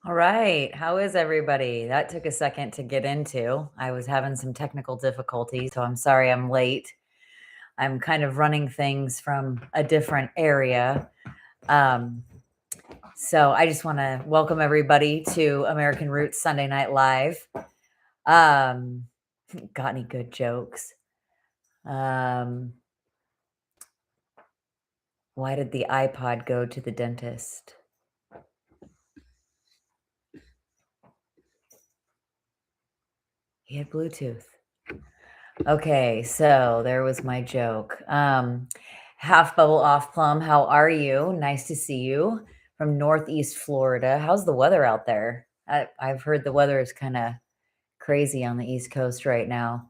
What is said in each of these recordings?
All right. How is everybody? That took a second to get into. I was having some technical difficulties, so I'm sorry I'm late. I'm kind of running things from a different area. Um, so I just want to welcome everybody to American Roots Sunday Night Live. Um, got any good jokes? Why did the iPod go to the dentist? He had Bluetooth. Okay, so there was my joke. Half bubble off plum, how are you? Nice to see you from Northeast Florida. How's the weather out there? I've heard the weather is kind of crazy on the East Coast right now.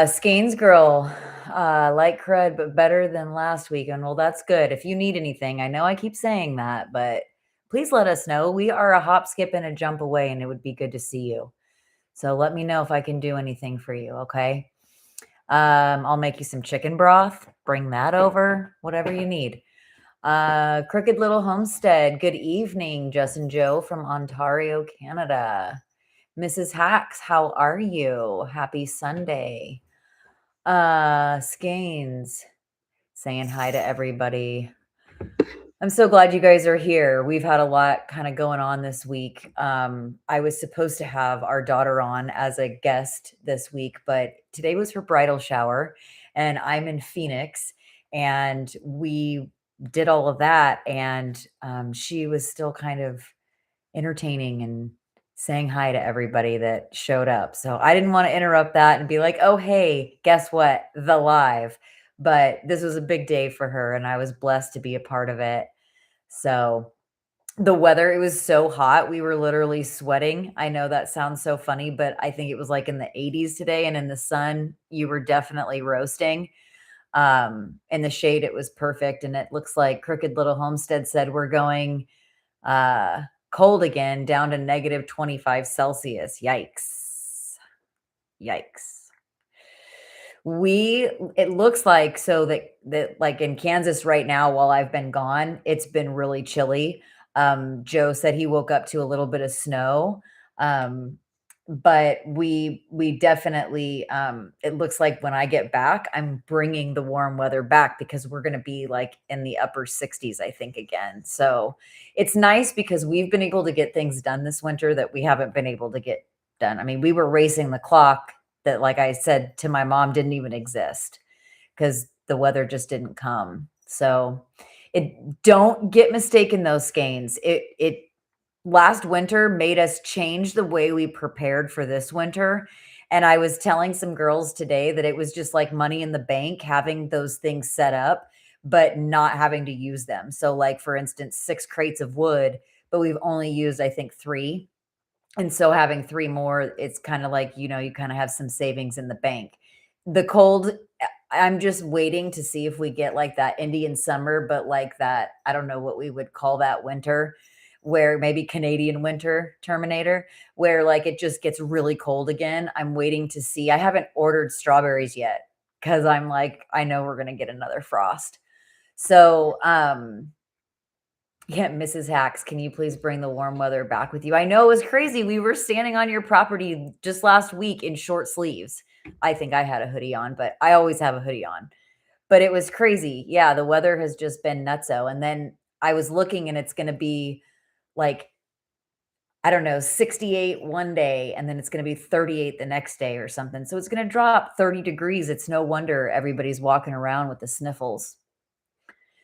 Skeins girl, like crud, but better than last weekend. Well, that's good. If you need anything, I know I keep saying that, but please let us know. We are a hop, skip, and a jump away, and it would be good to see you. So let me know if I can do anything for you, okay? I'll make you some chicken broth. Bring that over, whatever you need. Crooked Little Homestead. Good evening, Justin Joe from Ontario, Canada. Mrs. Hacks, how are you? Happy Sunday. Skeins, saying hi to everybody. I'm so glad you guys are here. We've had a lot kind of going on this week. I was supposed to have our daughter on as a guest this week, but today was her bridal shower, and I'm in Phoenix, and we did all of that, and she was still kind of entertaining and saying hi to everybody that showed up. So I didn't want to interrupt that and be like, oh, hey, guess what? The live. But this was a big day for her, and I was blessed to be a part of it. So the weather, it was so hot. We were literally sweating. I know that sounds so funny, but I think it was like in the 80s today, and in the sun, you were definitely roasting. In the shade, it was perfect. And it looks like Crooked Little Homestead said we're going cold again, down to negative 25 Celsius. Yikes. Yikes. It looks like so that like in Kansas right now, while I've been gone, it's been really chilly. Joe said he woke up to a little bit of snow. But we definitely it looks like when I get back, I'm bringing the warm weather back because we're going to be like in the upper 60s, I think, again. So it's nice because we've been able to get things done this winter that we haven't been able to get done. I mean, we were racing the clock that, like I said to my mom, didn't even exist because the weather just didn't come. So don't get mistaken, those skeins. It last winter made us change the way we prepared for this winter. And I was telling some girls today that it was just like money in the bank having those things set up, but not having to use them. So, like, for instance, 6 crates of wood, but we've only used, I think, 3. And so having 3 more, it's kind of like, you kind of have some savings in the bank. The cold, I'm just waiting to see if we get like that Indian summer, but like that, I don't know what we would call that winter, where maybe Canadian winter Terminator, where like it just gets really cold again. I'm waiting to see. I haven't ordered strawberries yet because I'm like, I know we're gonna get another frost. So yeah, Mrs. Hacks, can you please bring the warm weather back with you? I know it was crazy. We were standing on your property just last week in short sleeves. I think I had a hoodie on, but I always have a hoodie on. But it was crazy. Yeah, the weather has just been nutso. And then I was looking and it's going to be like, I don't know, 68 one day and then it's going to be 38 the next day or something. So it's going to drop 30 degrees. It's no wonder everybody's walking around with the sniffles.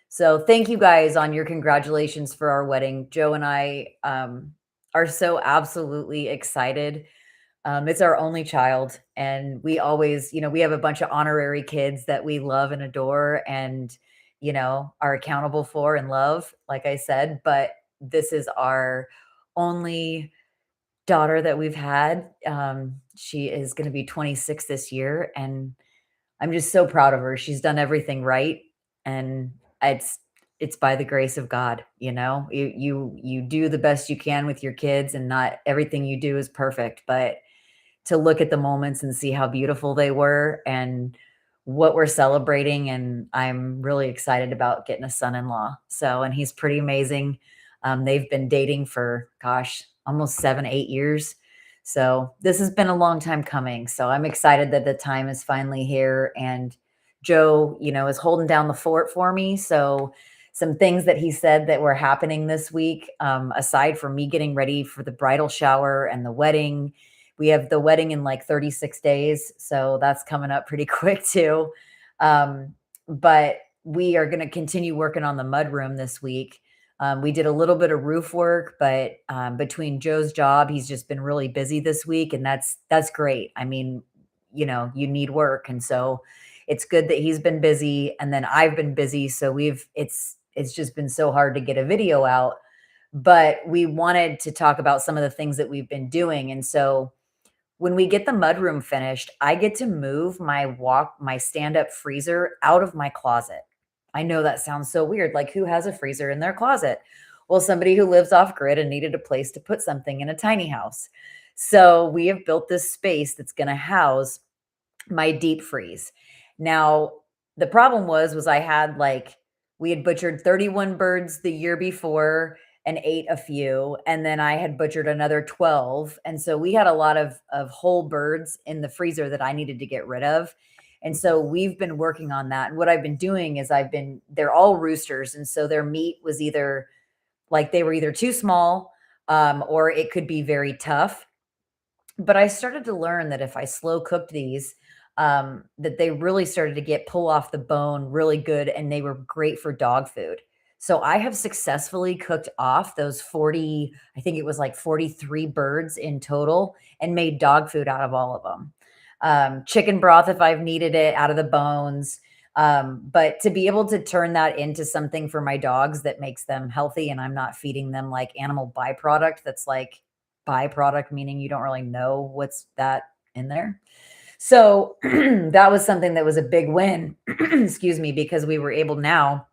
So thank you guys on your congratulations for our wedding. Joe and I are so absolutely excited. It's our only child, and we always, we have a bunch of honorary kids that we love and adore and, are accountable for and love, like I said, but this is our only daughter that we've had. She is going to be 26 this year, and I'm just so proud of her. She's done everything right, and it's by the grace of God, You do the best you can with your kids, and not everything you do is perfect, but to look at the moments and see how beautiful they were and what we're celebrating, and I'm really excited about getting a son-in-law. So, and he's pretty amazing. They've been dating for, gosh, almost 7, 8 years. So this has been a long time coming. So I'm excited that the time is finally here. And Joe, is holding down the fort for me. So some things that he said that were happening this week, aside from me getting ready for the bridal shower and the wedding, we have the wedding in like 36 days. So that's coming up pretty quick too. But we are going to continue working on the mudroom this week. We did a little bit of roof work, but between Joe's job, he's just been really busy this week, and that's great. I mean, you need work, and so it's good that he's been busy, and then I've been busy. So it's just been so hard to get a video out, but we wanted to talk about some of the things that we've been doing, and so when we get the mudroom finished, I get to move my stand-up freezer out of my closet. I know that sounds so weird, like, who has a freezer in their closet? Well, somebody who lives off grid and needed a place to put something in a tiny house. So, we have built this space that's gonna house my deep freeze. Now, the problem was I had we had butchered 31 birds the year before and ate a few, and then I had butchered another 12. And so we had a lot of whole birds in the freezer that I needed to get rid of. And so we've been working on that. And what I've been doing is they're all roosters. And so their meat was either they were either too small, or it could be very tough. But I started to learn that if I slow cooked these, that they really started to get pull off the bone really good, and they were great for dog food. So I have successfully cooked off those 40, I think it was like 43 birds in total, and made dog food out of all of them. Chicken broth if I've needed it out of the bones. But to be able to turn that into something for my dogs that makes them healthy, and I'm not feeding them like animal byproduct that's like byproduct, meaning you don't really know what's that in there. So that was something that was a big win, excuse me, because we were able now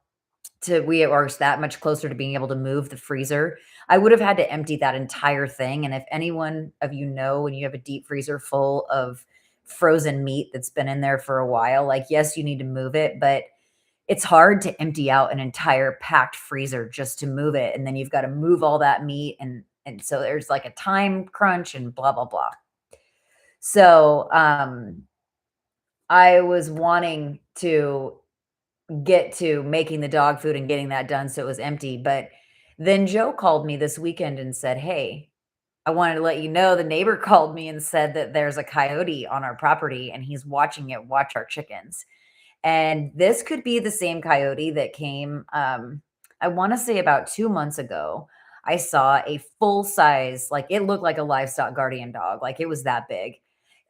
we are that much closer to being able to move the freezer. I would have had to empty that entire thing. And if anyone of you know, when you have a deep freezer full of frozen meat that's been in there for a while, like, yes, you need to move it, but it's hard to empty out an entire packed freezer just to move it. And then you've got to move all that meat. And so there's like a time crunch and blah, blah, blah. So, I was wanting to get to making the dog food and getting that done so it was empty, but then Joe called me this weekend and said, "Hey, I wanted to let you know the neighbor called me and said that there's a coyote on our property and he's watching it watch our chickens." And this could be the same coyote that came, I wanna say about 2 months ago. I saw a full size, like, it looked like a livestock guardian dog, like, it was that big.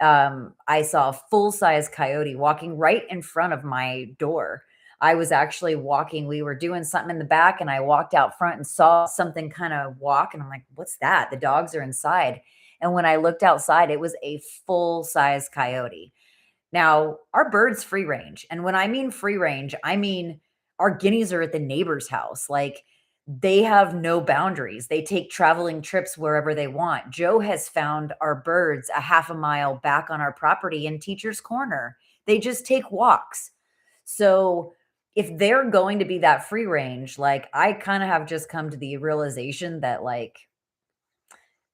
I saw a full size coyote walking right in front of my door. I was actually walking, we were doing something in the back, and I walked out front and saw something kinda walk, and I'm like, "What's that?" The dogs are inside. And when I looked outside, it was a full size coyote. Now, our birds free range, and when I mean free range, I mean our guineas are at the neighbor's house. Like, they have no boundaries. They take traveling trips wherever they want. Joe has found our birds a half a mile back on our property in Teacher's Corner. They just take walks. So, if they're going to be that free range, like, I kind of have just come to the realization that, like,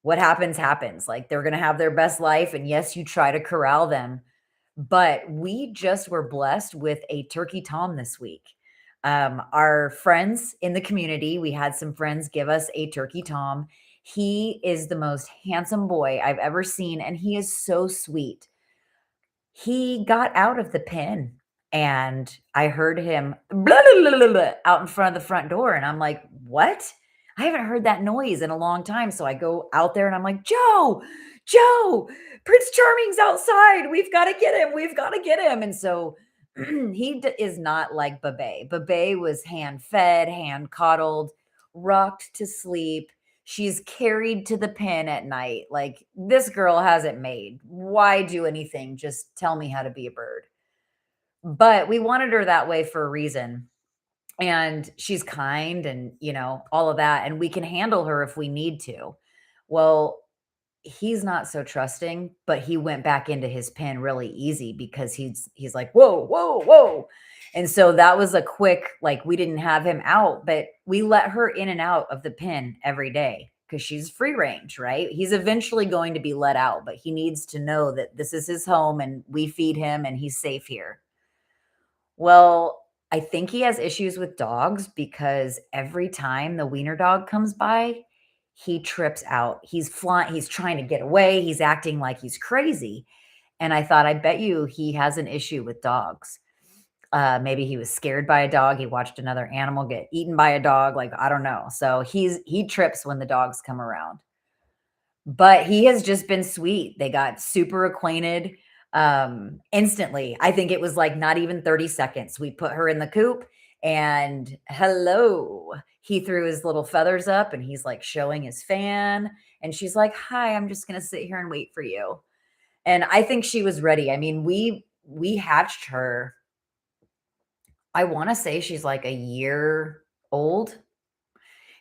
what happens happens. Like, they're going to have their best life, and yes, you try to corral them, but we just were blessed with a turkey tom this week. Our friends in the community, we had some friends give us a turkey tom. He is the most handsome boy I've ever seen, and he is so sweet. He got out of the pen, and I heard him blah, blah, blah, blah, blah, out in front of the front door, and I'm like, "What? I haven't heard that noise in a long time." So I go out there and I'm like, "Joe, Joe, Prince Charming's outside. We've got to get him. We've got to get him." And so is not like Babe. Babe was hand fed, hand coddled, rocked to sleep. She's carried to the pen at night. Like, this girl has it made. Why do anything? Just tell me how to be a bird. But we wanted her that way for a reason. And she's kind and, all of that. And we can handle her if we need to. Well, he's not so trusting, but he went back into his pen really easy because he's like, "Whoa, whoa, whoa." And so that was a quick, like, we didn't have him out, but we let her in and out of the pen every day because she's free range, right? He's eventually going to be let out, but he needs to know that this is his home and we feed him and he's safe here. Well, I think he has issues with dogs because every time the wiener dog comes by, he trips out. He's flying, he's trying to get away, he's acting like he's crazy. And I thought, I bet you he has an issue with dogs. Maybe he was scared by a dog. He watched another animal get eaten by a dog. Like, I don't know. So he trips when the dogs come around. But he has just been sweet. They got super acquainted instantly. I think it was like not even 30 seconds. We put her in the coop and hello. He threw his little feathers up and he's like showing his fan. And she's like, "Hi, I'm just gonna sit here and wait for you." And I think she was ready. I mean, we hatched her. I want to say she's like a year old,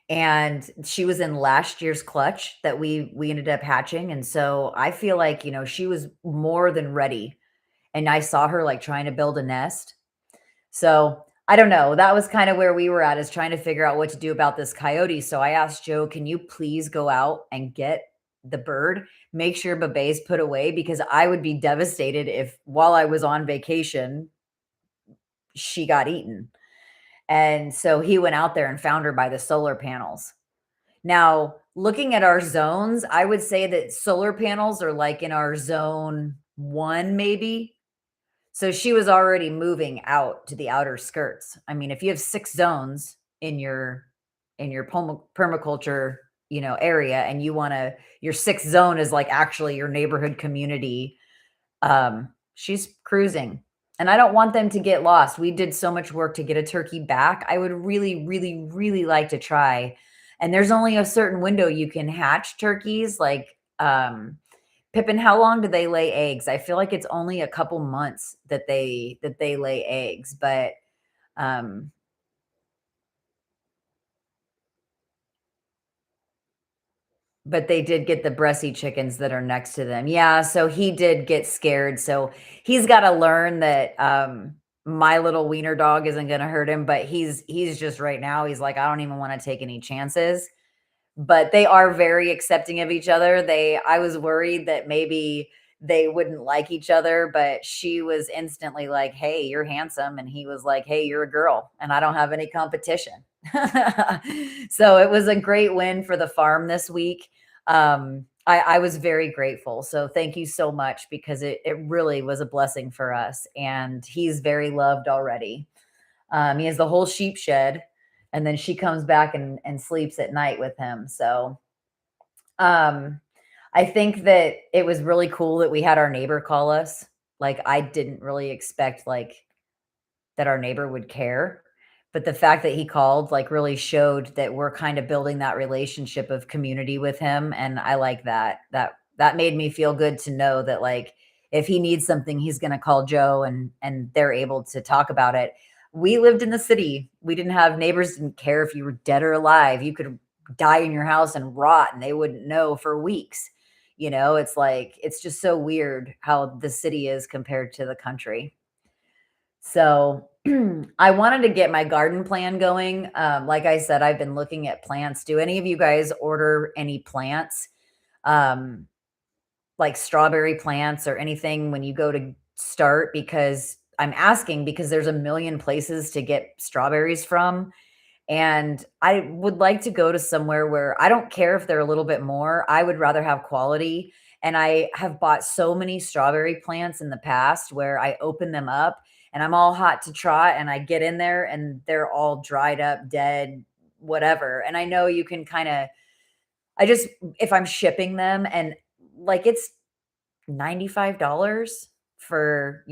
and she was in last year's clutch that we ended up hatching, and so I feel like, she was more than ready, and I saw her, like, trying to build a nest. So, I don't know, that was kinda where we were at, is trying to figure out what to do about this coyote. So I asked Joe, "Can you please go out and get the bird? Make sure Babay's put away," because I would be devastated if, while I was on vacation, she got eaten. And so he went out there and found her by the solar panels. Now, looking at our zones, I would say that solar panels are like in our zone 1 maybe. So she was already moving out to the outer skirts. I mean, if you have 6 zones in your permaculture, area, and you wanna your 6th zone is like actually your neighborhood community, she's cruising. And I don't want them to get lost. We did so much work to get a turkey back. I would really, really, really like to try. And there's only a certain window you can hatch turkeys. Like, Pippin, how long do they lay eggs? I feel like it's only a couple months that they lay eggs, um, but they did get the breasty chickens that are next to them. Yeah, so he did get scared, so he's gotta learn that, my little wiener dog isn't gonna hurt him, but he's just right now, he's like, "I don't even wanna take any chances." But they are very accepting of each other. I was worried that maybe they wouldn't like each other, but she was instantly like, "Hey, you're handsome." And he was like, "Hey, you're a girl and I don't have any competition." So it was a great win for the farm this week. I was very grateful. So thank you so much, because it really was a blessing for us. And he's very loved already. He has the whole sheep shed, and then she comes back and sleeps at night with him. So, um, I think that it was really cool that we had our neighbor call us. Like, I didn't really expect, like, that our neighbor would care. But the fact that he called, like, really showed that we're kind of building that relationship of community with him, and I like that. That made me feel good to know that, like, if he needs something, he's gonna call Joe and they're able to talk about it. We lived in the city. We didn't have neighbors didn't care if you were dead or alive. You could die in your house and rot, and they wouldn't know for weeks. It's like it's just so weird how the city is compared to the country. So, I wanted to get my garden plan going. Like I said, I've been looking at plants. Do any of you guys order any plants, um, like strawberry plants or anything when you go to start? Because I'm asking because there's a million places to get strawberries from. And I would like to go to somewhere where I don't care if they're a little bit more. I would rather have quality. And I have bought so many strawberry plants in the past where I open them up and I'm all hot to trot and I get in there and they're all dried up, dead, whatever. And I know you can kind of, I just, if I'm shipping them and like it's $95 for,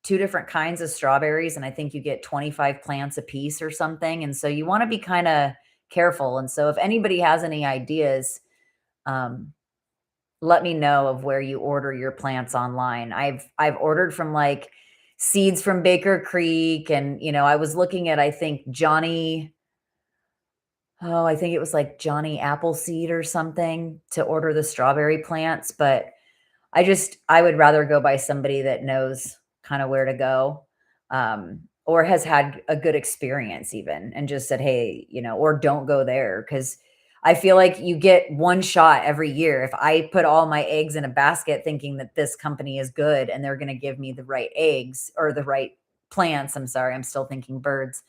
2 different kinds of strawberries, and I think you get 25 plants a piece or something, and so you wanna be kinda careful, and so if anybody has any ideas, um, let me know of where you order your plants online. I've ordered from, like, Seeds from Baker Creek, and, I was looking at, I think, I think it was, like, Johnny Appleseed or something to order the strawberry plants, but I would rather go by somebody that knows kinda where to go. or has had a good experience even and just said, "Hey," or "Don't go there," because I feel like you get one shot every year. If I put all my eggs in a basket thinking that this company is good and they're gonna give me the right eggs or the right plants, I'm sorry, I'm still thinking birds,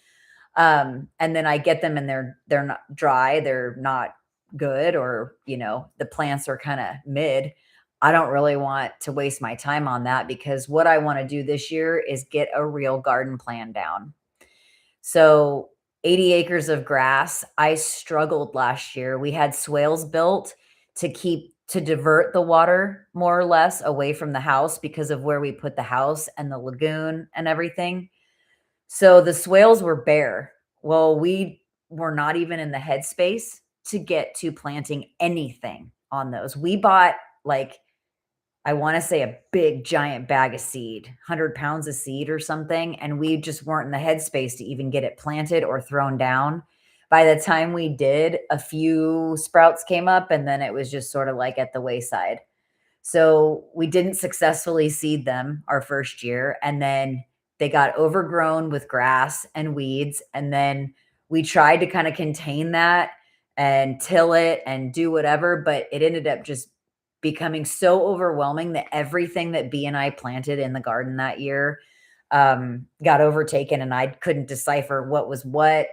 and then I get them and they're not dry, they're not good, or the plants are kind of mid. I don't really want to waste my time on that because what I want to do this year is get a real garden plan down. So 80 acres of grass. I struggled last year. We had swales built to divert the water more or less away from the house because of where we put the house and the lagoon and everything. So the swales were bare. Well, we were not even in the headspace to get to planting anything on those. We bought, like, I want to say a big giant bag of seed, 100 pounds of seed or something. And we just weren't in the headspace to even get it planted or thrown down. By the time we did, a few sprouts came up and then it was just sort of like at the wayside. So we didn't successfully seed them our first year. And then they got overgrown with grass and weeds. And then we tried to kind of contain that and till it and do whatever, but it ended up just becoming so overwhelming that everything that B and I planted in the garden that year got overtaken and I couldn't decipher what was what.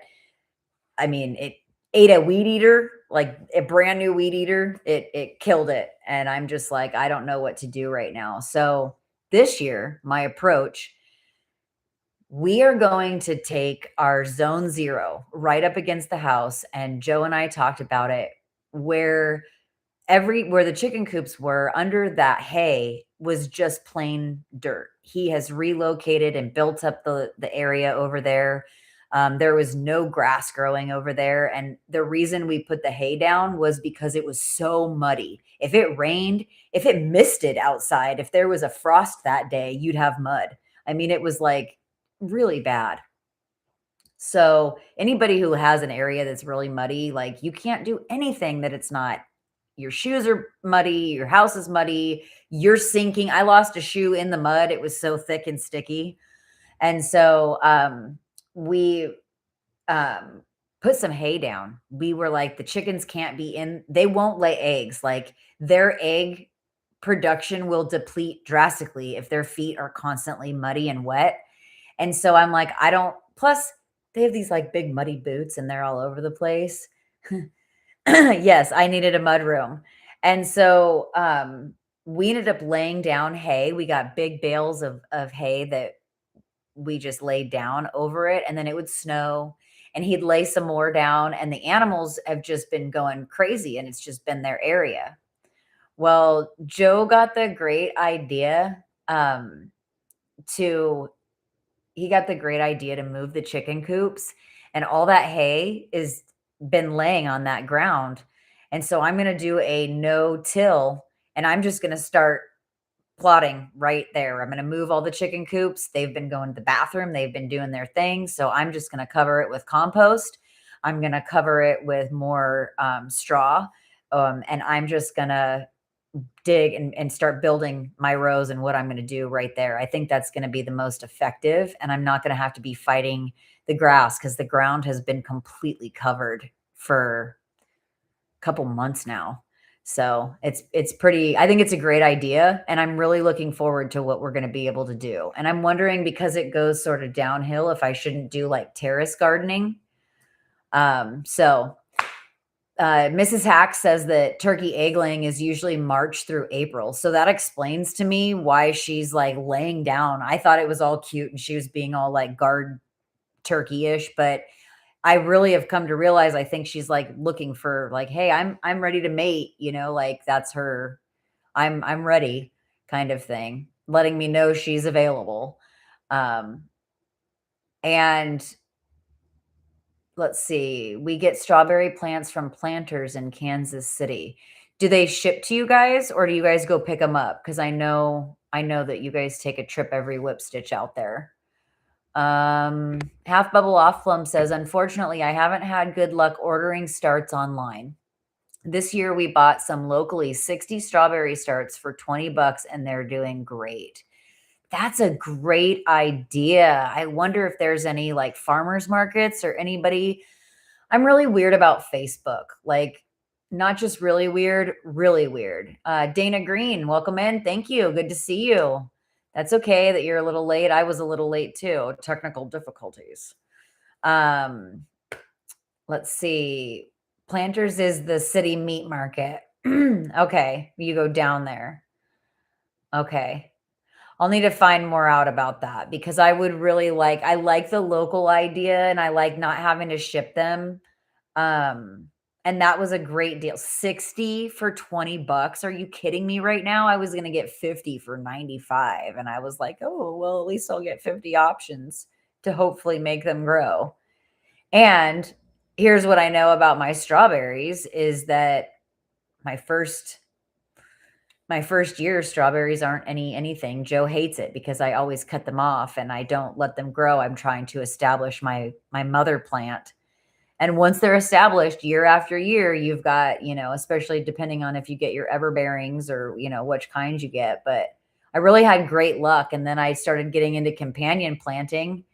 I mean, it ate a weed eater, like a brand new weed eater. It killed it. And I'm just like, I don't know what to do right now. So this year, my approach, we are going to take our zone 0 right up against the house. And Joe and I talked about it, where where the chicken coops were under that hay was just plain dirt. He has relocated and built up the area over there. There was no grass growing over there, and the reason we put the hay down was because it was so muddy. If it rained, if it misted outside, if there was a frost that day, you'd have mud. I mean, it was like really bad. So anybody who has an area that's really muddy, like, you can't do anything that it's not, your shoes are muddy, your house is muddy, you're sinking. I lost a shoe in the mud. It was so thick and sticky. And so we um put some hay down. We were like, the chickens can't be in, they won't lay eggs. Like, their egg production will deplete drastically if their feet are constantly muddy and wet. And so I'm like, I don't, plus they have these like big muddy boots and they're all over the place. Yes, I needed a mud room. And so we ended up laying down hay. We got big bales of hay that we just laid down over it, and then it would snow and he'd lay some more down, and the animals have just been going crazy and it's just been their area. Well, Joe got the great idea to he got the great idea to move the chicken coops, and all that hay is been laying on that ground. And so I'm going to do a no till, and I'm just going to start plotting right there. I'm going to move all the chicken coops. They've been going to the bathroom, they've been doing their thing. So I'm just going to cover it with compost. I'm going to cover it with more straw. And I'm just going to dig and start building my rows and what I'm going to do right there. I think that's going to be the most effective. And I'm not going to have to be fighting the grass because the ground has been completely covered for a couple months now. So it's pretty, I think it's a great idea. And I'm really looking forward to what we're going to be able to do. And I'm wondering, because it goes sort of downhill, if I shouldn't do like terrace gardening. Mrs. Hack says that turkey egg laying is usually March through April. So that explains to me why she's like laying down. I thought it was all cute and she was being all like guard turkey-ish, but I really have come to realize, I think she's like looking for like, hey, I'm ready to mate, like that's her, I'm ready kind of thing, letting me know she's available. And let's see, we get strawberry plants from planters in Kansas City. Do they ship to you guys or do you guys go pick them up? Because I know that you guys take a trip every whip stitch out there. Half Bubble Off Plum says, unfortunately, I haven't had good luck ordering starts online. This year we bought some locally 60 strawberry starts for $20 and they're doing great. That's a great idea. I wonder if there's any like farmers markets or anybody. I'm really weird about Facebook. Like, not just really weird, really weird. Dana Green, welcome in. Thank you. Good to see you. That's okay that you're a little late. I was a little late too. Technical difficulties. Um, let's see. Planters is the city meat market. Okay, you go down there. Okay. I'll need to find more out about that because I would really I like the local idea and I like not having to ship them. Um, and that was a great deal. 60 for 20 bucks. Are you kidding me right now? I was going to get 50 for 95 and I was like, "Oh, well, at least I'll get 50 options to hopefully make them grow." And here's what I know about my strawberries is that my first my first year strawberries aren't anything. Joe hates it because I always cut them off and I don't let them grow. I'm trying to establish my mother plant. And once they're established year after year, you've got, especially depending on if you get your everbearings or, which kinds you get. But I really had great luck. And then I started getting into companion planting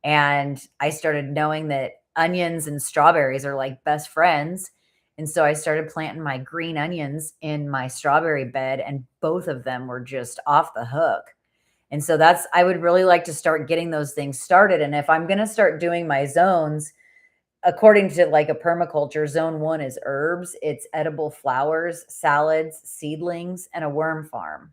and I started knowing that onions and strawberries are like best friends. And so I started planting my green onions in my strawberry bed, and both of them were just off the hook. And so I would really like to start getting those things started. And if I'm going to start doing my zones, according to like a permaculture, zone 1 is herbs, it's edible flowers, salads, seedlings, and a worm farm.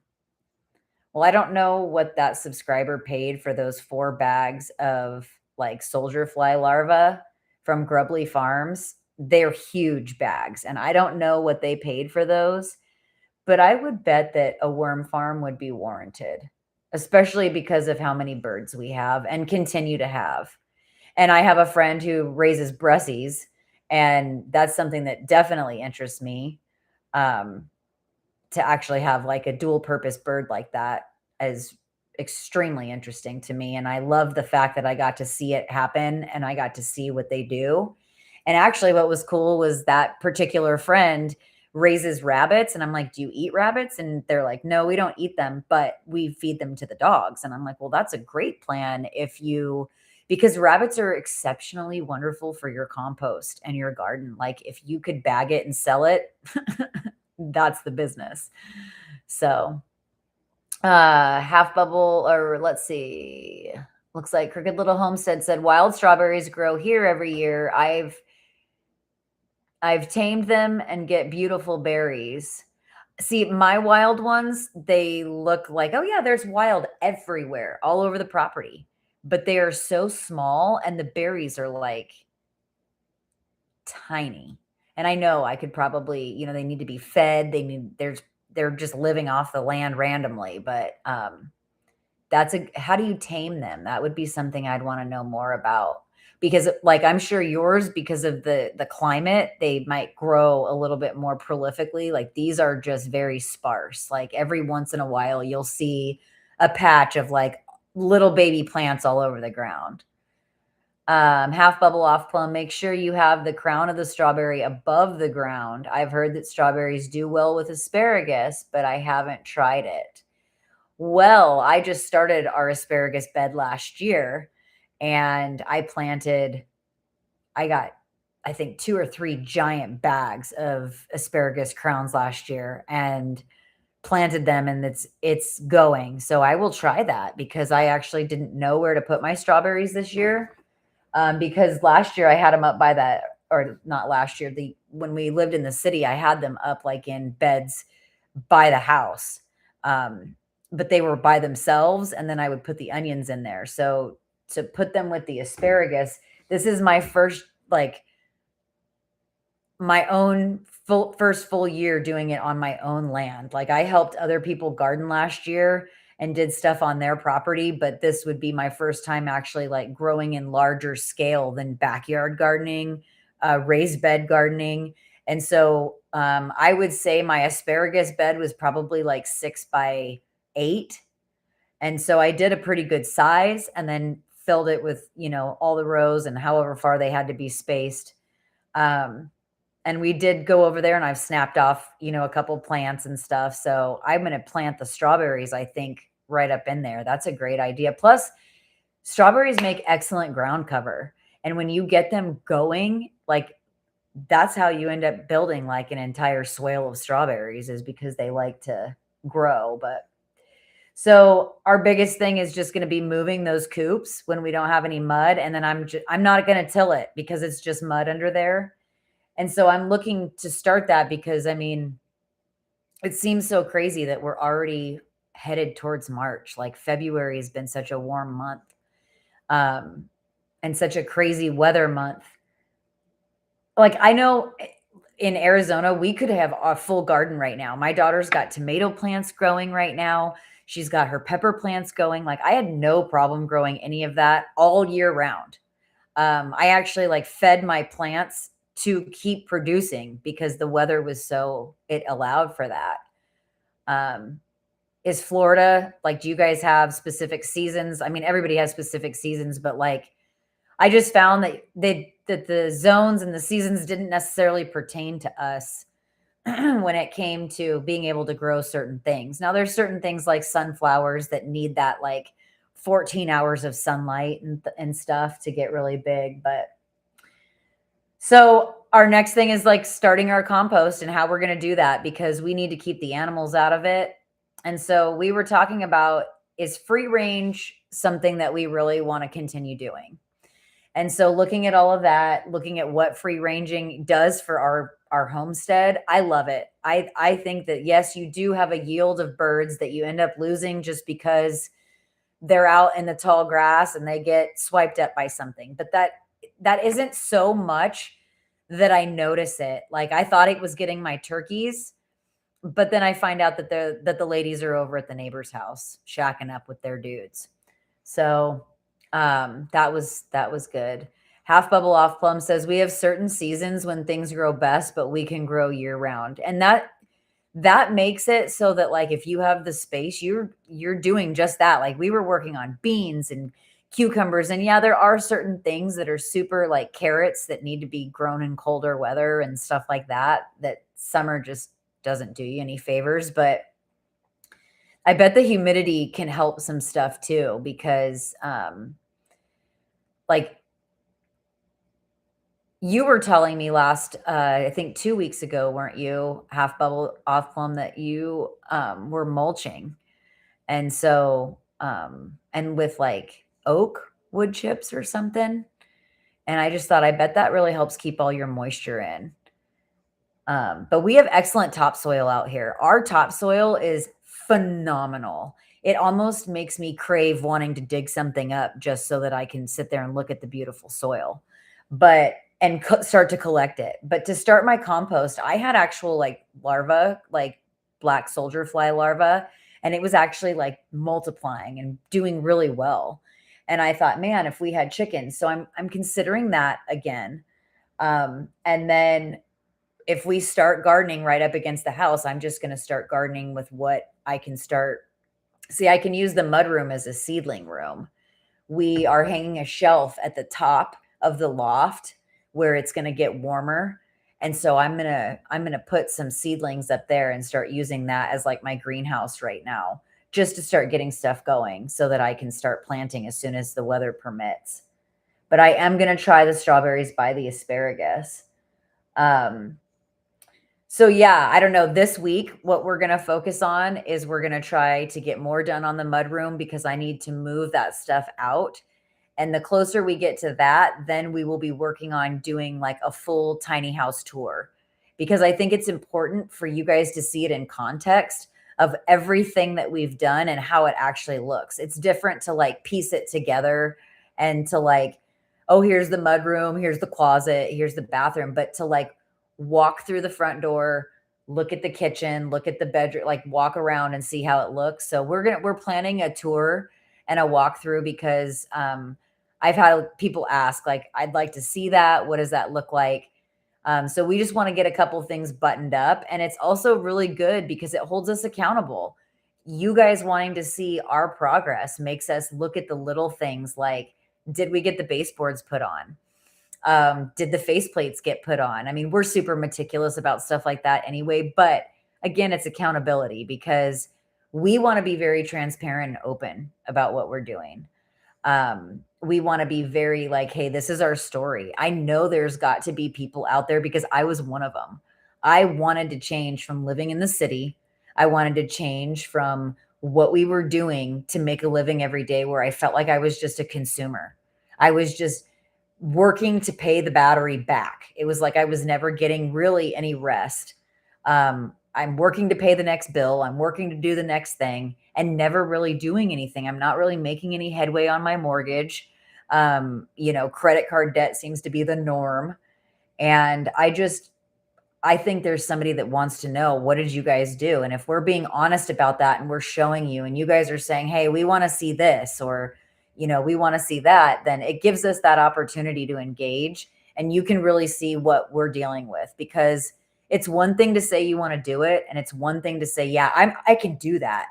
Well, I don't know what that subscriber paid for those 4 bags of like soldier fly larvae from Grubbly Farms. They're huge bags, and I don't know what they paid for those, but I would bet that a worm farm would be warranted, especially because of how many birds we have and continue to have. And I have a friend who raises brussies, and that's something that definitely interests me. Um, to actually have like a dual purpose bird like that is extremely interesting to me. And I love the fact that I got to see it happen and I got to see what they do. And actually, what was cool was that particular friend raises rabbits. And I'm like, "Do you eat rabbits?" And they're like, "No, we don't eat them, but we feed them to the dogs." And I'm like, "Well, that's a great plan because rabbits are exceptionally wonderful for your compost and your garden. Like, if you could bag it and sell it, that's the business." So, half bubble, or let's see. Looks like Crooked Little Homestead said wild strawberries grow here every year. I've tamed them and get beautiful berries. See, my wild ones, they look like, oh yeah, there's wild everywhere, all over the property. But they are so small and the berries are like tiny. And I know I could probably, they need to be fed. They're just living off the land randomly, but how do you tame them? That would be something I'd want to know more about because like I'm sure yours, because of the climate, they might grow a little bit more prolifically. Like these are just very sparse. Like every once in a while you'll see a patch of like little baby plants all over the ground. Half bubble off plum, make sure you have the crown of the strawberry above the ground. I've heard that strawberries do well with asparagus, but I haven't tried it. Well, I just started our asparagus bed last year and I got, I think 2 or 3 giant bags of asparagus crowns last year and planted them, and it's going. So I will try that because I actually didn't know where to put my strawberries this year. Because last year I had them up by that, or not last year, when we lived in the city, I had them up like in beds by the house. But they were by themselves, and then I would put the onions in there. So to put them with the asparagus, this is my first my own first full year doing it on my own land. Like I helped other people garden last year and did stuff on their property, but this would be my first time actually like growing in larger scale than backyard gardening, raised bed gardening. And so I would say my asparagus bed was probably like 6 by 8. And so I did a pretty good size and then filled it with, all the rows and however far they had to be spaced. And we did go over there and I've snapped off, a couple plants and stuff. So I'm going to plant the strawberries, I think, right up in there. That's a great idea. Plus, strawberries make excellent ground cover. And when you get them going, like that's how you end up building like an entire swale of strawberries is because they like to grow. But so our biggest thing is just going to be moving those coops when we don't have any mud, and then I'm not going to till it because it's just mud under there. And so I'm looking to start that because I mean, it seems so crazy that we're already headed towards March. Like February has been such a warm month. Um and such a crazy weather month. Like I know in Arizona, we could have a full garden right now. My daughter's got tomato plants growing right now. She's got her pepper plants going. Like I had no problem growing any of that all year round. I actually like fed my plants to keep producing because the weather was so it allowed for that. Um, is Florida like? Do you guys have specific seasons? I mean, everybody has specific seasons, but like I just found that the zones and the seasons didn't necessarily pertain to us when it came to being able to grow certain things. Now there's certain things like sunflowers that need that like 14 hours of sunlight and stuff to get really big. But so our next thing is like starting our compost and how we're going to do that because we need to keep the animals out of it. And so we were talking about, is free range something that we really want to continue doing? And so looking at all of that, looking at what free ranging does for our homestead, I love it. I think that yes, you do have a yield of birds that you end up losing just because they're out in the tall grass and they get swiped up by something. But that isn't so much that I notice it. Like I thought it was getting my turkeys, but then I find out that the ladies are over at the neighbor's house shacking up with their dudes. So that was good. Half Bubble Off Plum says we have certain seasons when things grow best, but we can grow year round. And that makes it so that like if you have the space, you're doing just that. Like we were working on beans and cucumbers, and yeah, there are certain things that are super like carrots that need to be grown in colder weather and stuff like that, that summer just doesn't do you any favors. But I bet the humidity can help some stuff too, because like you were telling me last, I think 2 weeks ago, weren't you, Half Bubble Off Plum, that you were mulching, and so and with like oak wood chips or something, and I just thought, I bet that really helps keep all your moisture in. But we have excellent topsoil out here. Our topsoil is phenomenal. It almost makes me crave wanting to dig something up just so that I can sit there and look at the beautiful soil, but and start to collect it. But to start my compost, I had actual like larva, like black soldier fly larva, and it was actually like multiplying and doing really well. And I thought, man, if we had chickens, so I'm considering that again. And then if we start gardening right up against the house, I'm just going to start gardening with what I can start. See, I can use the mudroom as a seedling room. We are hanging a shelf at the top of the loft where it's going to get warmer. And so I'm going to put some seedlings up there and start using that as like my greenhouse right now, just to start getting stuff going so that I can start planting as soon as the weather permits. But I am going to try the strawberries by the asparagus. So yeah, I don't know. This week, what we're going to focus on is we're going to try to get more done on the mudroom because I need to move that stuff out. And the closer we get to that, then we will be working on doing like a full tiny house tour, because I think it's important for you guys to see it in context of everything that we've done and how it actually looks. It's different to like piece it together and to like, oh, here's the mudroom, here's the closet, here's the bathroom, but to like walk through the front door, look at the kitchen, look at the bedroom, like walk around and see how it looks. So we're planning a tour and a walkthrough because I've had people ask, like, I'd like to see that. What does that look like? So we just want to get a couple things buttoned up. And it's also really good because it holds us accountable. You guys wanting to see our progress makes us look at the little things like, did we get the baseboards put on? Did the faceplates get put on? I mean, we're super meticulous about stuff like that anyway. But again, it's accountability because we want to be very transparent and open about what we're doing. We want to be very like, hey, this is our story. I know there's got to be people out there because I was one of them. I wanted to change from living in the city. I wanted to change from what we were doing to make a living every day where I felt like I was just a consumer. I was just working to pay the battery back. It was like I was never getting really any rest. I'm working to pay the next bill. I'm working to do the next thing and never really doing anything. I'm not really making any headway on my mortgage. Credit card debt seems to be the norm. And I think there's somebody that wants to know, what did you guys do? And if we're being honest about that and we're showing you and you guys are saying, hey, we want to see this, or, we want to see that, then it gives us that opportunity to engage and you can really see what we're dealing with, because it's one thing to say you want to do it. And it's one thing to say, yeah, I can do that.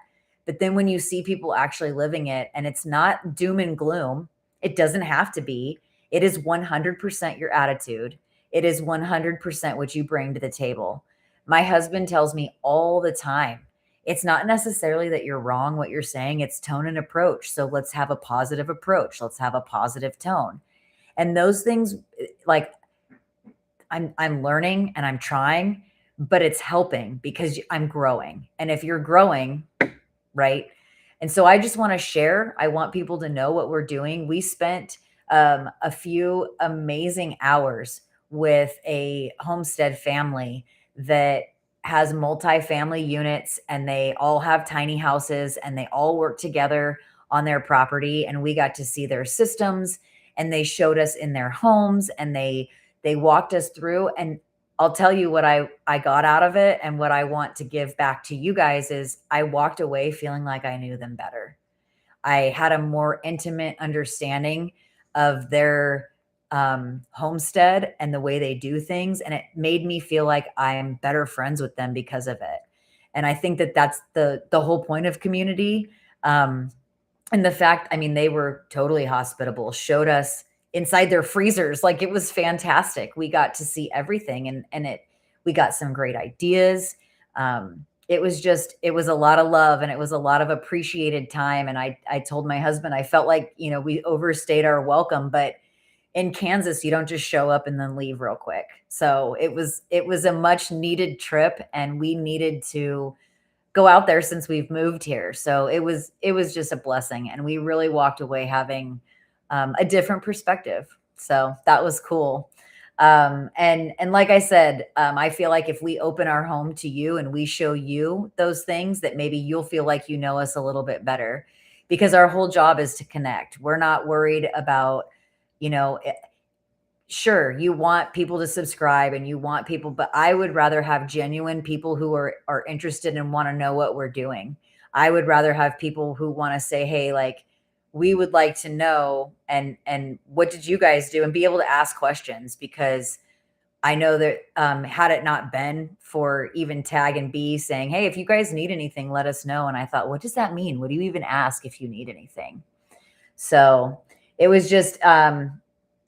But then when you see people actually living it and it's not doom and gloom, it doesn't have to be. It is 100% your attitude. It is 100% what you bring to the table. My husband tells me all the time, it's not necessarily that you're wrong what you're saying, it's tone and approach. So let's have a positive approach. Let's have a positive tone. And those things, like, I'm learning and I'm trying, but it's helping because I'm growing. And if you're growing, right? And so I just want to share. I want people to know what we're doing. We spent a few amazing hours with a homestead family that has multi-family units, and they all have tiny houses and they all work together on their property. And we got to see their systems, and they showed us in their homes, and they walked us through. And I'll tell you what I got out of it, and what I want to give back to you guys is I walked away feeling like I knew them better. I had a more intimate understanding of their homestead and the way they do things, and it made me feel like I'm better friends with them because of it. And I think that that's the whole point of community. And the fact, I mean, they were totally hospitable, showed us inside their freezers. Like, it was fantastic. We got to see everything, and we got some great ideas. It was a lot of love, and it was a lot of appreciated time. And I told my husband, I felt like, we overstayed our welcome, but in Kansas, you don't just show up and then leave real quick. So it was a much needed trip, and we needed to go out there since we've moved here. So it was just a blessing, and we really walked away having a different perspective. So that was cool. And like I said, I feel like if we open our home to you and we show you those things, that maybe you'll feel like you know us a little bit better, because our whole job is to connect. We're not worried about, you know, sure, you want people to subscribe and you want people, but I would rather have genuine people who are interested and want to know what we're doing. I would rather have people who want to say, hey, like, we would like to know, and what did you guys do, and be able to ask questions. Because I know that had it not been for even Tag and B saying, hey, if you guys need anything, let us know. And I thought, what does that mean? What do you even ask if you need anything? So it was just a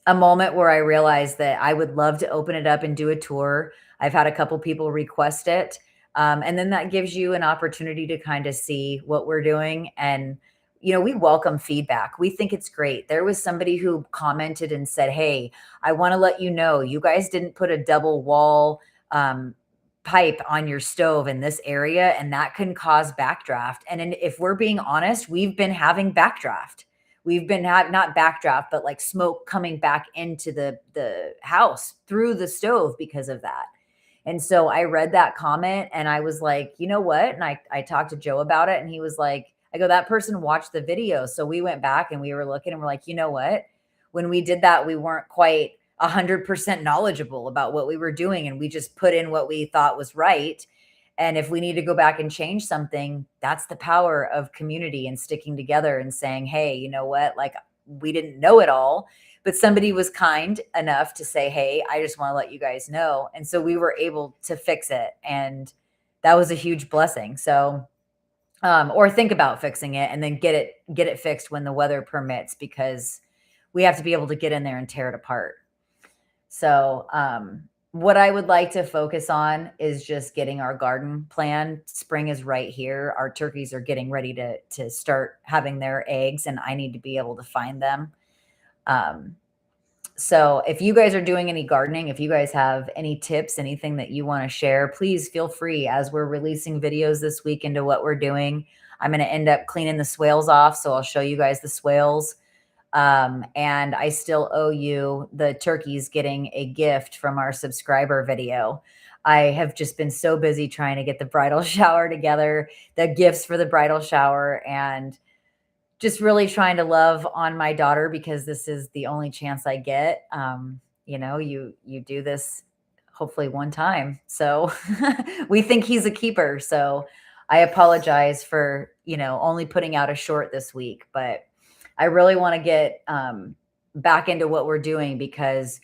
moment where I realized that I would love to open it up and do a tour. I've had a couple people request it. And then that gives you an opportunity to kind of see what we're doing. And, we welcome feedback. We think it's great. There was somebody who commented and said, hey, I want to let you know, you guys didn't put a double wall pipe on your stove in this area, and that can cause backdraft. And if we're being honest, we've been having backdraft. We've been not backdraft, but like smoke coming back into the house through the stove because of that. And so I read that comment and I was like, you know what? And I talked to Joe about it, and he was like, I go, that person watched the video. So we went back and we were looking, and we're like, you know what? When we did that, we weren't quite 100% knowledgeable about what we were doing, and we just put in what we thought was right. And if we need to go back and change something, that's the power of community and sticking together and saying, hey, you know what? Like, we didn't know it all, but somebody was kind enough to say, hey, I just want to let you guys know. And so we were able to fix it. And that was a huge blessing. So, or think about fixing it and then get it fixed when the weather permits, because we have to be able to get in there and tear it apart. So, What I would like to focus on is just getting our garden planned. Spring is right here. Our turkeys are getting ready to start having their eggs, and I need to be able to find them. Um, so if you guys are doing any gardening, if you guys have any tips, anything that you want to share, please feel free. As we're releasing videos this week into what we're doing, I'm going to end up cleaning the swales off. So I'll show you guys the swales. And I still owe you the turkeys getting a gift from our subscriber video. I have just been so busy trying to get the bridal shower together, the gifts for the bridal shower, and just really trying to love on my daughter because this is the only chance I get. You do this hopefully one time. So we think he's a keeper. So I apologize for, only putting out a short this week, but I really want to get back into what we're doing because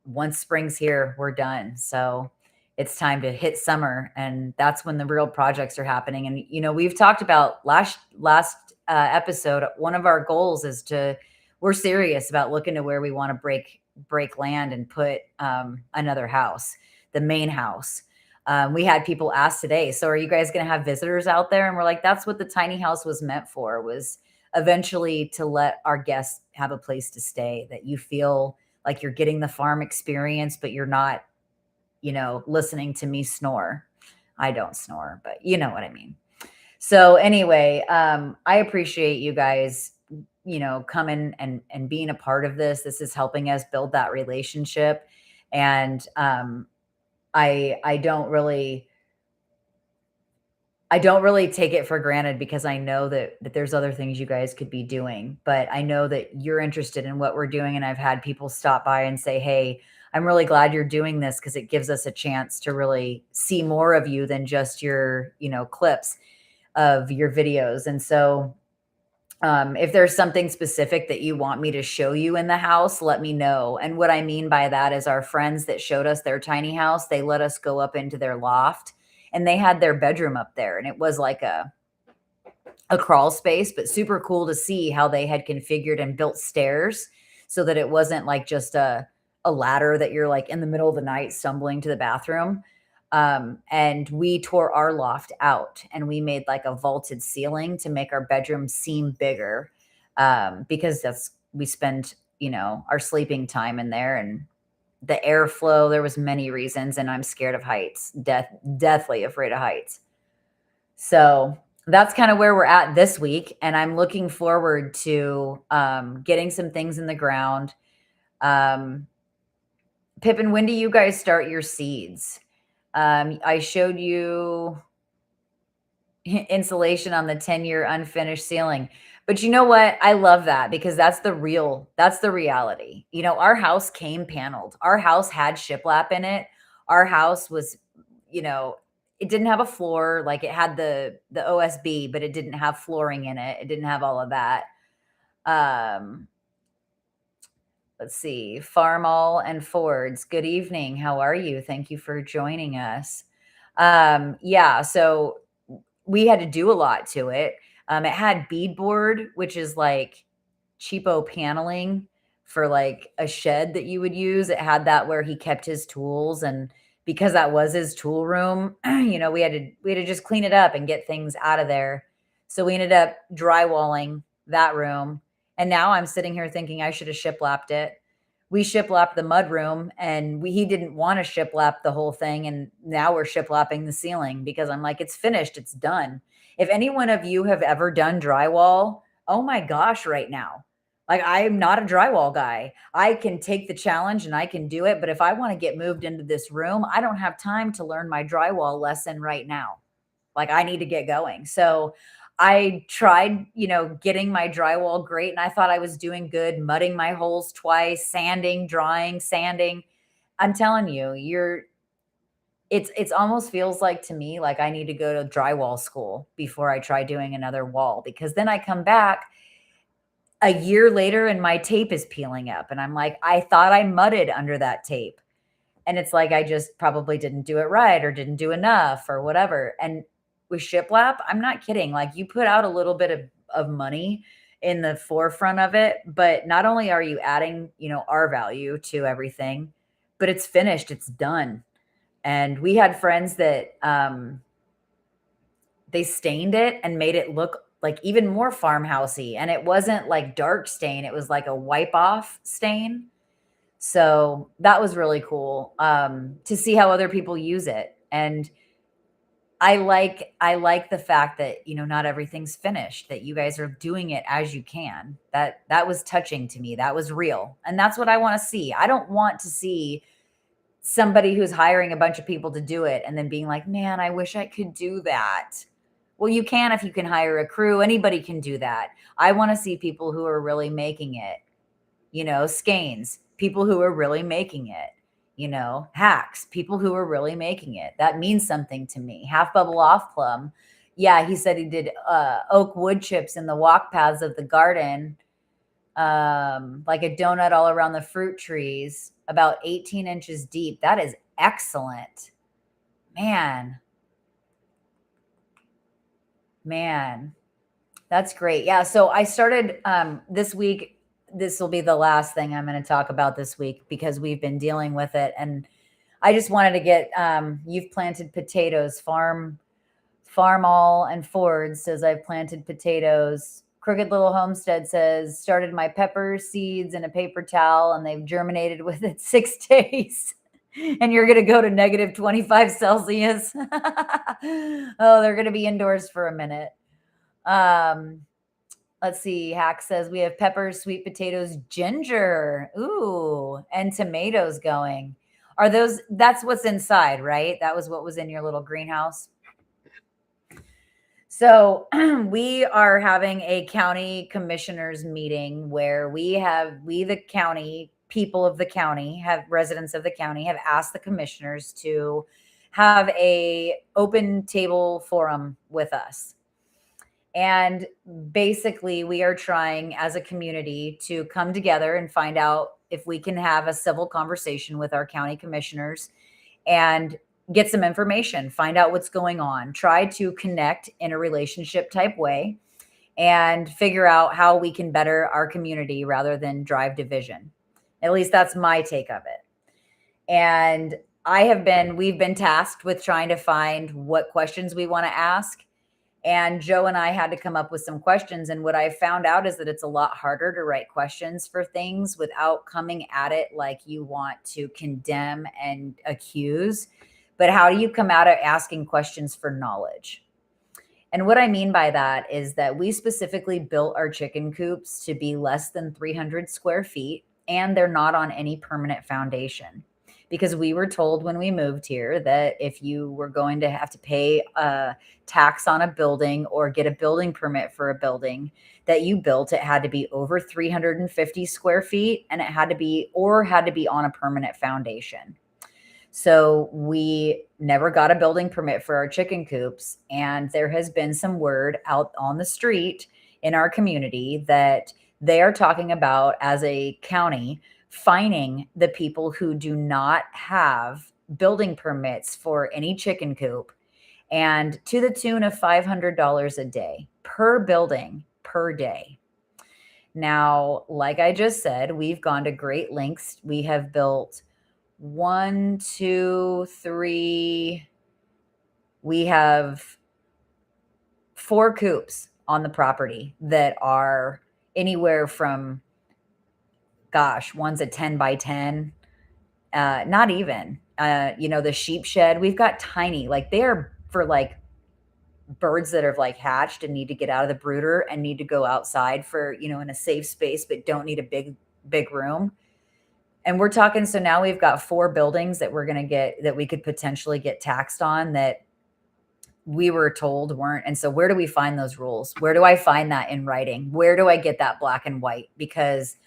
once spring's here, we're done. So it's time to hit summer, and that's when the real projects are happening. And we've talked about last episode. One of our goals is we're serious about looking to where we want to break land and put another house, the main house. We had people ask today, so are you guys going to have visitors out there? And we're like, that's what the tiny house was meant for, was eventually to let our guests have a place to stay, that you feel like you're getting the farm experience, but you're not, listening to me snore. I don't snore, but you know what I mean. So anyway, I appreciate you guys, coming and being a part of this. This is helping us build that relationship. And I don't really take it for granted because I know that there's other things you guys could be doing, but I know that you're interested in what we're doing. And I've had people stop by and say, hey, I'm really glad you're doing this because it gives us a chance to really see more of you than just your, clips of your videos. And so if there's something specific that you want me to show you in the house, let me know. And what I mean by that is our friends that showed us their tiny house, they let us go up into their loft and they had their bedroom up there. And it was like a crawl space, but super cool to see how they had configured and built stairs so that it wasn't like just a ladder that you're like in the middle of the night stumbling to the bathroom. And we tore our loft out and we made like a vaulted ceiling to make our bedroom seem bigger. Because we spend, our sleeping time in there, and the airflow, there was many reasons. And I'm scared of heights, deathly afraid of heights. So that's kind of where we're at this week. And I'm looking forward to, getting some things in the ground. Pippin, when do you guys start your seeds? I showed you insulation on the 10-year unfinished ceiling. But you know what? I love that because that's the reality. Our house came paneled. Our house had shiplap in it. Our house was, it didn't have a floor. Like it had the OSB, but it didn't have flooring in it. It didn't have all of that. Let's see. Farmall and Fords. Good evening. How are you? Thank you for joining us. Yeah, so we had to do a lot to it. It had beadboard, which is like cheapo paneling for like a shed that you would use. It had that where he kept his tools, and because that was his tool room, we had to just clean it up and get things out of there. So we ended up drywalling that room. And now I'm sitting here thinking I should have shiplapped it. We shiplapped the mud room, and he didn't want to shiplap the whole thing. And now we're shiplapping the ceiling because I'm like, it's finished. It's done. If any one of you have ever done drywall, oh my gosh, right now. Like, I'm not a drywall guy. I can take the challenge and I can do it. But if I want to get moved into this room, I don't have time to learn my drywall lesson right now. Like, I need to get going. So I tried, getting my drywall great, and I thought I was doing good, mudding my holes twice, sanding, drying, sanding. I'm telling you, it's almost feels like to me like I need to go to drywall school before I try doing another wall, because then I come back a year later and my tape is peeling up and I'm like, I thought I mudded under that tape. And it's like I just probably didn't do it right or didn't do enough or whatever. And with shiplap, I'm not kidding. Like, you put out a little bit of money in the forefront of it, but not only are you adding, our value to everything, but it's finished, it's done. And we had friends that they stained it and made it look like even more farmhousey. And it wasn't like dark stain, it was like a wipe off stain. So that was really cool to see how other people use it. And I like the fact that, you know, not everything's finished, that you guys are doing it as you can. That was touching to me. That was real. And that's what I want to see. I don't want to see somebody who's hiring a bunch of people to do it and then being like, "Man, I wish I could do that." Well, you can if you can hire a crew. Anybody can do that. I want to see people who are really making it. You know, skeins, people who are really making it. You know, hacks, people who are really making it. That means something to me. Half bubble off plum. Yeah, he said he did oak wood chips in the walk paths of the garden, like a donut all around the fruit trees, about 18 inches deep. That is excellent. Man, man, that's great. Yeah. So I started this week. This will be the last thing I'm going to talk about this week because we've been dealing with it. And I just wanted to get you've planted potatoes. Farm All and Ford says I've planted potatoes. Crooked Little Homestead says started my pepper seeds in a paper towel and they've germinated within 6 days. And you're going to go to negative 25 Celsius. Oh, they're going to be indoors for a minute. Let's see. Hack says we have peppers, sweet potatoes, ginger. Ooh, and tomatoes going. Are those, that's what's inside, right? That was what was in your little greenhouse. So we are having a county commissioners meeting where we, the county, people of the county, have residents of the county have asked the commissioners to have a open table forum with us. And basically we are trying as a community to come together and find out if we can have a civil conversation with our county commissioners and get some information, find out what's going on, try to connect in a relationship type way and figure out how we can better our community rather than drive division. At least that's my take of it. And we've been tasked with trying to find what questions we want to ask. And Joe and I had to come up with some questions. And what I found out is that it's a lot harder to write questions for things without coming at it like you want to condemn and accuse. But how do you come at it asking questions for knowledge? And what I mean by that is that we specifically built our chicken coops to be less than 300 square feet, and they're not on any permanent foundation. Because we were told when we moved here that if you were going to have to pay a tax on a building or get a building permit for a building that you built, it had to be over 350 square feet and it had to be on a permanent foundation. So we never got a building permit for our chicken coops. And there has been some word out on the street in our community that they are talking about, as a county, fining the people who do not have building permits for any chicken coop, and to the tune of $500 a day per building per day. Now, like I just said, we've gone to great lengths. We have built 1, 2, 3. We have 4 coops on the property that are anywhere from, gosh, one's a 10 by 10. Not even, the sheep shed. We've got tiny, like they are for like birds that are like hatched and need to get out of the brooder and need to go outside for, in a safe space, but don't need a big room. And we're talking, so now we've got 4 buildings that we're going to get, that we could potentially get taxed on, that we were told weren't. And so where do we find those rules? Where do I find that in writing? Where do I get that black and white? Because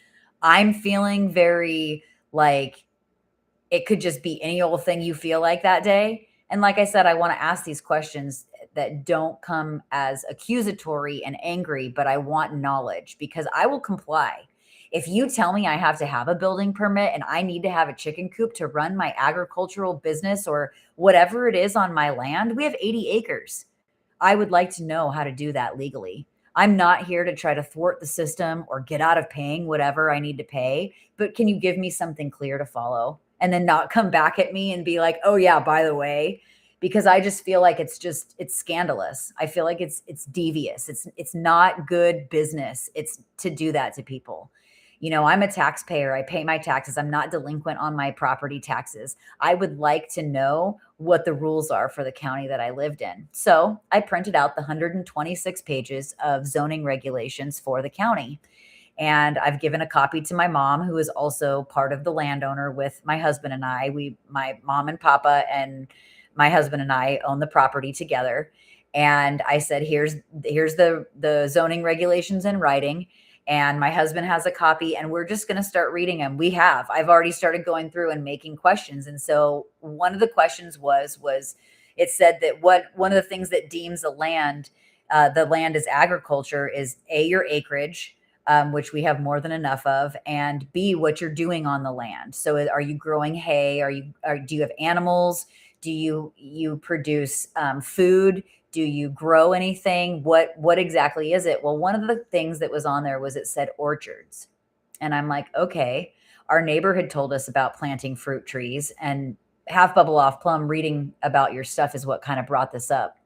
I'm feeling very like it could just be any old thing you feel like that day. And like I said, I want to ask these questions that don't come as accusatory and angry, but I want knowledge, because I will comply. If you tell me I have to have a building permit and I need to have a chicken coop to run my agricultural business or whatever it is on my land, we have 80 acres. I would like to know how to do that legally. I'm not here to try to thwart the system or get out of paying whatever I need to pay, but can you give me something clear to follow? and then not come back at me and be like, "Oh yeah, by the way," because I just feel like it's scandalous. I feel like it's devious. It's not good business. It's to do that to people. You know, I'm a taxpayer. I pay my taxes. I'm not delinquent on my property taxes. I would like to know what the rules are for the county that I lived in. So I printed out the 126 pages of zoning regulations for the county. And I've given a copy to my mom, who is also part of the landowner with my husband and I. My mom and papa and my husband and I own the property together. And I said, here's the zoning regulations in writing. And my husband has a copy, and we're just going to start reading them. I've already started going through and making questions. And so one of the questions was it said that one of the things that deems the land as agriculture is your acreage, which we have more than enough of, and B, what you're doing on the land. So, are you growing hay? Do you have animals? Do you produce food? Do you grow anything? What exactly is it? Well, one of the things that was on there was it said orchards, and I'm like, okay. Our neighbor had told us about planting fruit trees, and Half Bubble Off Plum reading about your stuff is what kind of brought this up.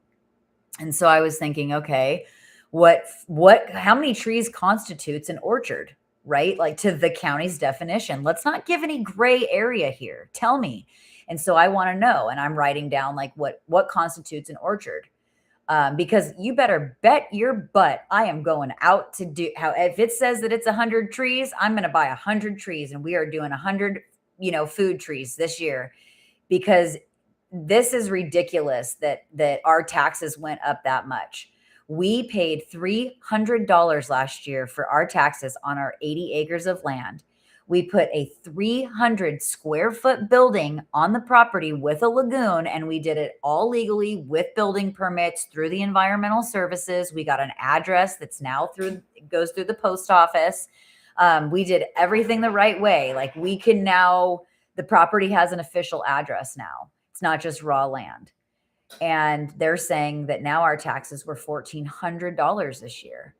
And so I was thinking, okay, how many trees constitutes an orchard, right? Like to the county's definition. Let's not give any gray area here. Tell me. And so I want to know. And I'm writing down like what constitutes an orchard. Because you better bet your butt I am going out to do how if it says that it's 100 trees, I'm going to buy 100 trees, and we are doing 100, food trees this year, because this is ridiculous that our taxes went up that much. We paid $300 last year for our taxes on our 80 acres of land. We put a 300 square foot building on the property with a lagoon, and we did it all legally with building permits through the environmental services. We got an address that's now goes through the post office. We did everything the right way. Like the property has an official address now. It's not just raw land. And they're saying that now our taxes were $1,400 this year.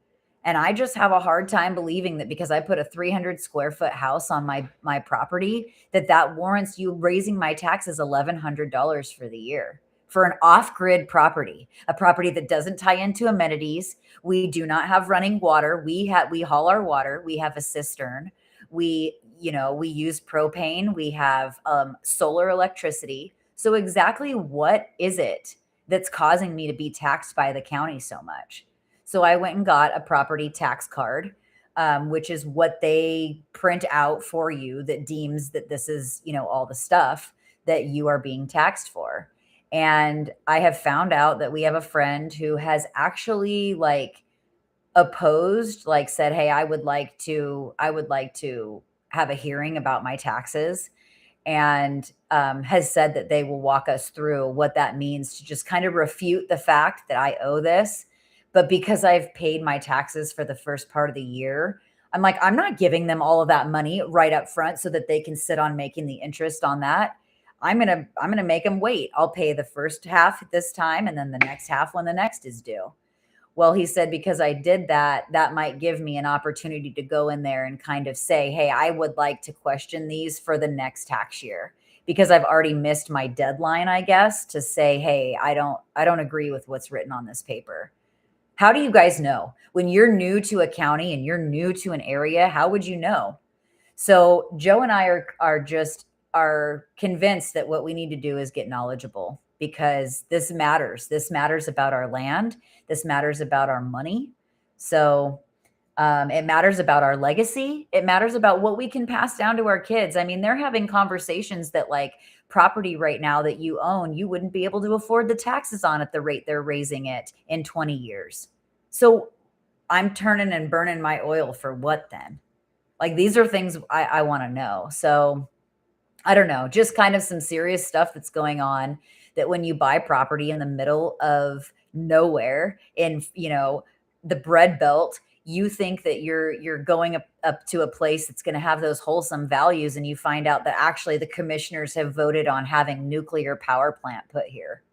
And I just have a hard time believing that because I put a 300 square foot house on my property, that warrants you raising my taxes $1,100 for the year for an off-grid property, a property that doesn't tie into amenities. We do not have running water. We haul our water. We have a cistern. We use propane. We have solar electricity. So exactly what is it that's causing me to be taxed by the county so much? So I went and got a property tax card, which is what they print out for you that deems that this is, all the stuff that you are being taxed for. And I have found out that we have a friend who has actually opposed, said, "Hey, I would like to have a hearing about my taxes," and has said that they will walk us through what that means to just kind of refute the fact that I owe this. But because I've paid my taxes for the first part of the year, I'm like, I'm not giving them all of that money right up front so that they can sit on making the interest on that. I'm gonna make them wait. I'll pay the first half this time, and then the next half when the next is due. Well, he said, because I did that, that might give me an opportunity to go in there and kind of say, hey, I would like to question these for the next tax year, because I've already missed my deadline, I guess, to say, hey, I don't agree with what's written on this paper. How do you guys know? When you're new to a county and you're new to an area, how would you know? So Joe and I are convinced that what we need to do is get knowledgeable, because this matters. This matters about our land. This matters about our money. So it matters about our legacy. It matters about what we can pass down to our kids. I mean, they're having conversations that property right now that you own, you wouldn't be able to afford the taxes on at the rate they're raising it in 20 years. So I'm turning and burning my oil for what then? These are things I want to know. So I don't know, just kind of some serious stuff that's going on, that when you buy property in the middle of nowhere in, the bread belt, you think that you're going up to a place that's going to have those wholesome values, and you find out that actually the commissioners have voted on having nuclear power plant put here.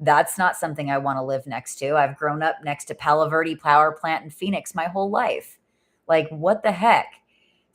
That's not something I want to live next to. I've grown up next to Palo Verde power plant in Phoenix my whole life. What the heck?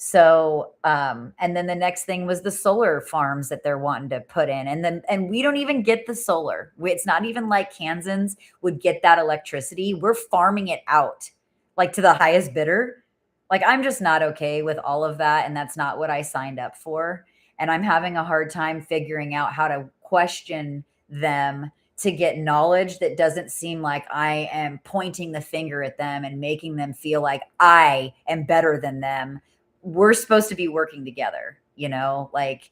So, and then the next thing was the solar farms that they're wanting to put in. And we don't even get the solar. It's not even like Kansans would get that electricity. We're farming it out like to the highest bidder. Like, I'm just not okay with all of that. And that's not what I signed up for. And I'm having a hard time figuring out how to question them to get knowledge that doesn't seem like I am pointing the finger at them and making them feel like I am better than them. We're supposed to be working together, like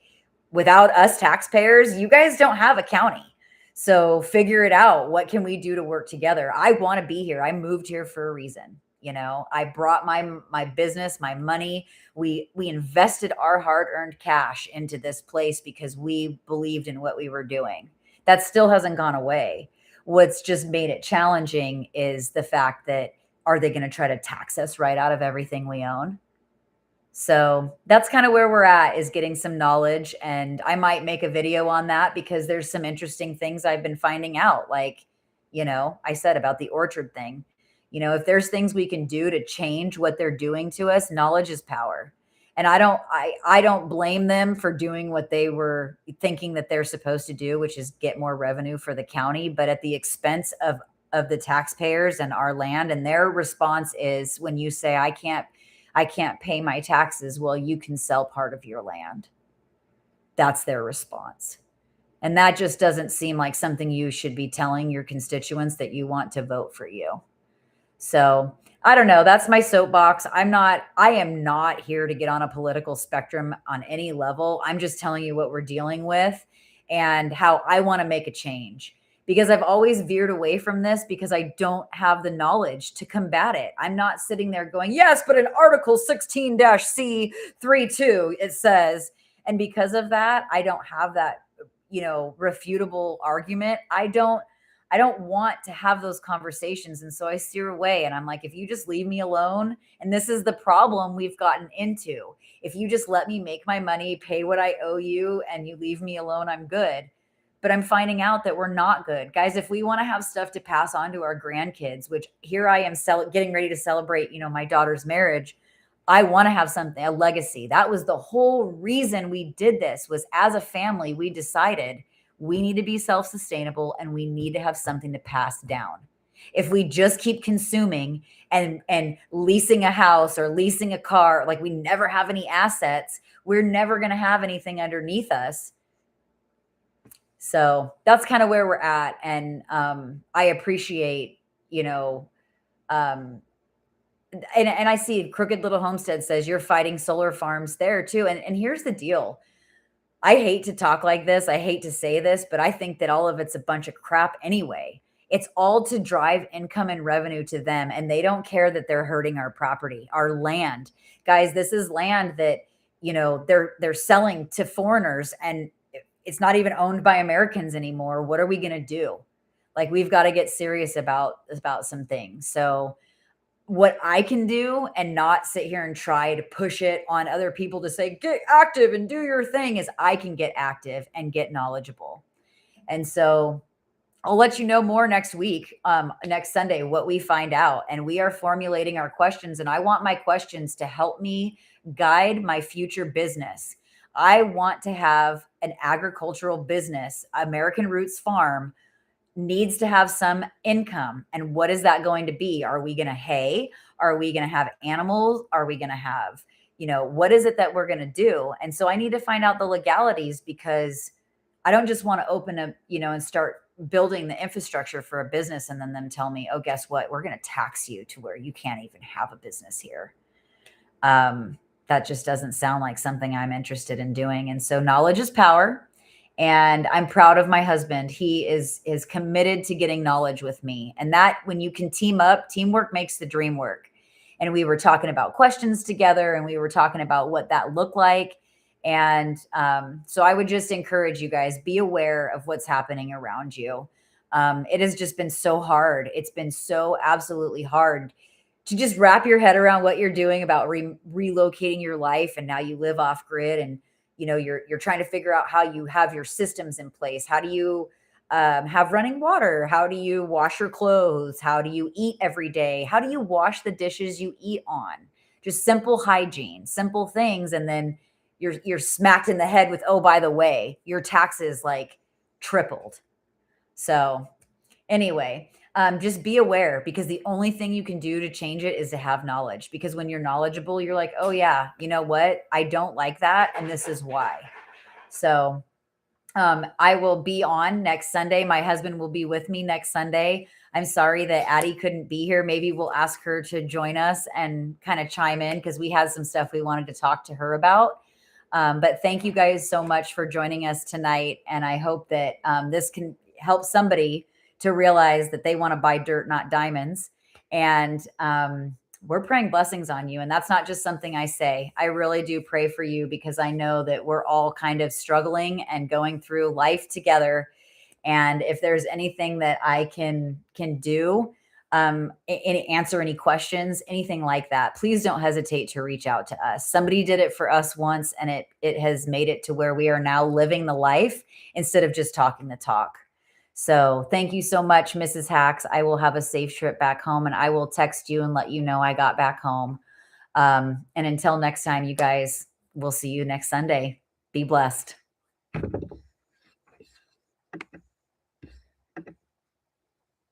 without us taxpayers, you guys don't have a county. So figure it out. What can we do to work together? I want to be here. I moved here for a reason. I brought my business, my money. We invested our hard-earned cash into this place because we believed in what we were doing. That still hasn't gone away. What's just made it challenging is the fact that, are they going to try to tax us right out of everything we own? So that's kind of where we're at, is getting some knowledge. And I might make a video on that because there's some interesting things I've been finding out. Like, I said about the orchard thing. If there's things we can do to change what they're doing to us, knowledge is power. And I don't blame them for doing what they were thinking that they're supposed to do, which is get more revenue for the county, but at the expense of the taxpayers and our land. And their response is, when you say, I can't pay my taxes, well, you can sell part of your land. That's their response. And that just doesn't seem like something you should be telling your constituents that you want to vote for you. So I don't know. That's my soapbox. I am not here to get on a political spectrum on any level. I'm just telling you what we're dealing with and how I want to make a change, because I've always veered away from this because I don't have the knowledge to combat it. I'm not sitting there going, yes, but in Article 16-C32, it says, and because of that, I don't have that, refutable argument. I don't want to have those conversations. And so I steer away, and I'm like, if you just leave me alone, and this is the problem we've gotten into. If you just let me make my money, pay what I owe you, and you leave me alone, I'm good. But I'm finding out that we're not good. Guys, if we want to have stuff to pass on to our grandkids, which here I am getting ready to celebrate, my daughter's marriage. I want to have something, a legacy. That was the whole reason we did this, was as a family, we decided we need to be self-sustainable and we need to have something to pass down. If we just keep consuming and leasing a house or leasing a car, like we never have any assets, we're never going to have anything underneath us. So that's kind of where we're at. And I appreciate, and I see Crooked Little Homestead says you're fighting solar farms there too. And here's the deal. I hate to talk like this. I hate to say this, but I think that all of it's a bunch of crap anyway. It's all to drive income and revenue to them. And they don't care that they're hurting our property, our land. Guys, this is land that, they're selling to foreigners, and it's not even owned by Americans anymore. What are we going to do? Like, we've got to get serious about some things. So what I can do, and not sit here and try to push it on other people to say, get active and do your thing, is I can get active and get knowledgeable. And so I'll let you know more next week, next Sunday, what we find out. And we are formulating our questions, and I want my questions to help me guide my future business. I want to have an agricultural business. American Roots Farm needs to have some income. And what is that going to be? Are we going to hay? Are we going to have animals? Are we going to have, what is it that we're going to do? And so I need to find out the legalities, because I don't just want to open a, and start building the infrastructure for a business and then them tell me, oh, guess what? We're going to tax you to where you can't even have a business here. That just doesn't sound like something I'm interested in doing. And so knowledge is power. And I'm proud of my husband. He is committed to getting knowledge with me. And that, when you can team up, teamwork makes the dream work. And we were talking about questions together, and we were talking about what that looked like. And so I would just encourage you guys, be aware of what's happening around you. It has just been so hard. It's been so absolutely hard to just wrap your head around what you're doing about relocating your life. And now you live off grid, and you're trying to figure out how you have your systems in place. How do you have running water? How do you wash your clothes? How do you eat every day? How do you wash the dishes you eat on? just simple hygiene, simple things. And then you're smacked in the head with, oh, by the way, your taxes like tripled. So anyway, just be aware, because the only thing you can do to change it is to have knowledge. Because when you're knowledgeable, you're like, oh yeah, you know what? I don't like that. And this is why. So I will be on next Sunday. My husband will be with me next Sunday. I'm sorry that Addy couldn't be here. Maybe we'll ask her to join us and kind of chime in, because we had some stuff we wanted to talk to her about. But thank you guys so much for joining us tonight. And I hope that this can help somebody to realize that they want to buy dirt, not diamonds. And we're praying blessings on you. And that's not just something I say. I really do pray for you, because I know that we're all kind of struggling and going through life together. And if there's anything that I can do, answer any questions, anything like that, please don't hesitate to reach out to us. Somebody did it for us once, and it has made it to where we are now living the life instead of just talking the talk. So thank you so much, Mrs. Hacks. I will have a safe trip back home, and I will text you and let you know I got back home. And until next time, you guys, we'll see you next Sunday. Be blessed.